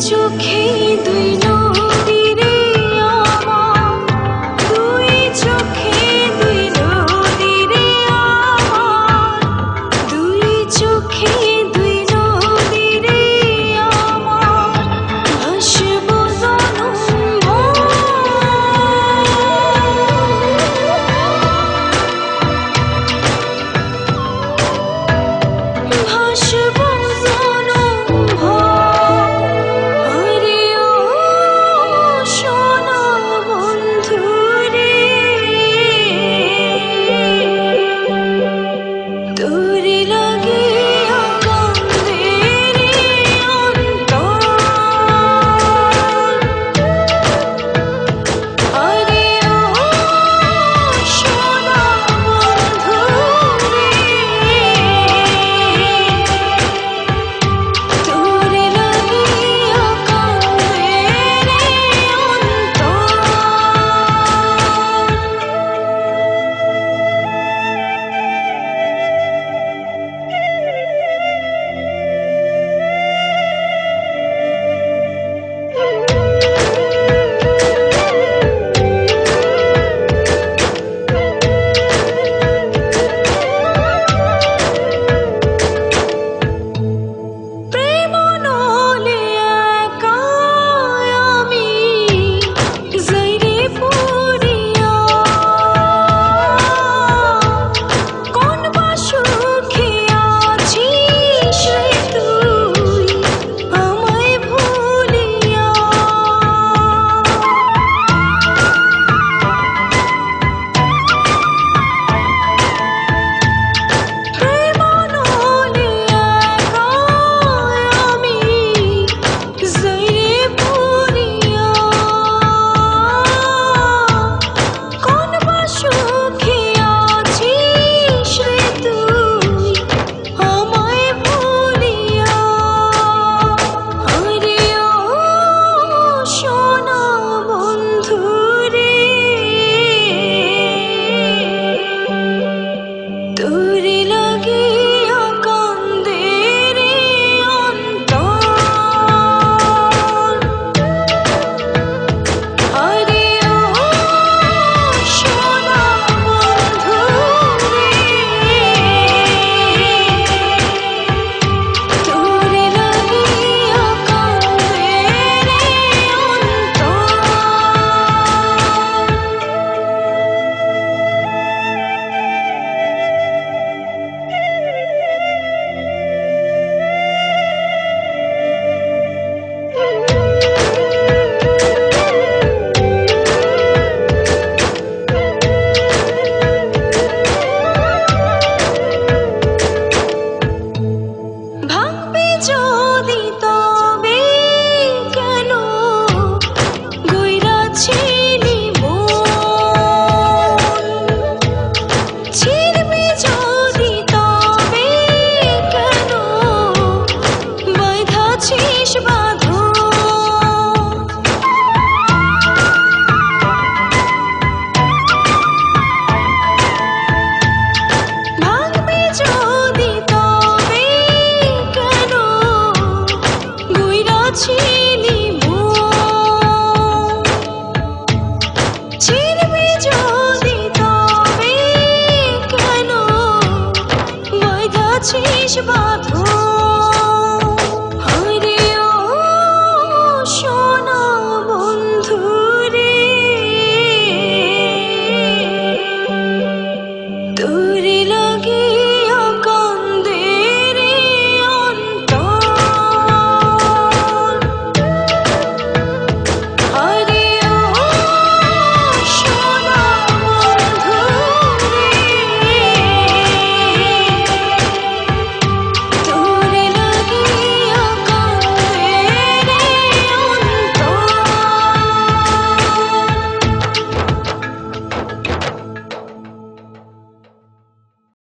চোখে দুই নদী রে আমার, দুই চোখে দুই নদী রে আমার, দুই চোখে দুই নদী রে আমার, ভাসবো জনম ভর, ভাসবো জনম ভর। আরে ও সোনা বন্ধু রে, তোরে লাগিয়া কান্দে রে অন্তর। আরে ও সোনা বন্ধু রে, তোরে লাগিয়া কান্দে রে অন্তর। প্রেম নলে একা আমি যাইরে পড়িয়া, কোন বা সুখে আছিস রে তুই আমায় ভুলিয়া। প্রেম নলে একা আমি যাইরে পড়িয়া, কোন বা সুখে আছিস রে তুই আমায় ভুলিয়া। আরে ও সোনা বন্ধু রে, তোরে লাগিয়া কান্দে রে অন্তর। আরে ও সোনা বন্ধু রে, তোরে লাগিয়া কান্দে রে অন্তর। ভাঙবি যদি তবে কেন গইরাছিলি মন, ছিড়বি যদি তবে কেন বাইধাছিস।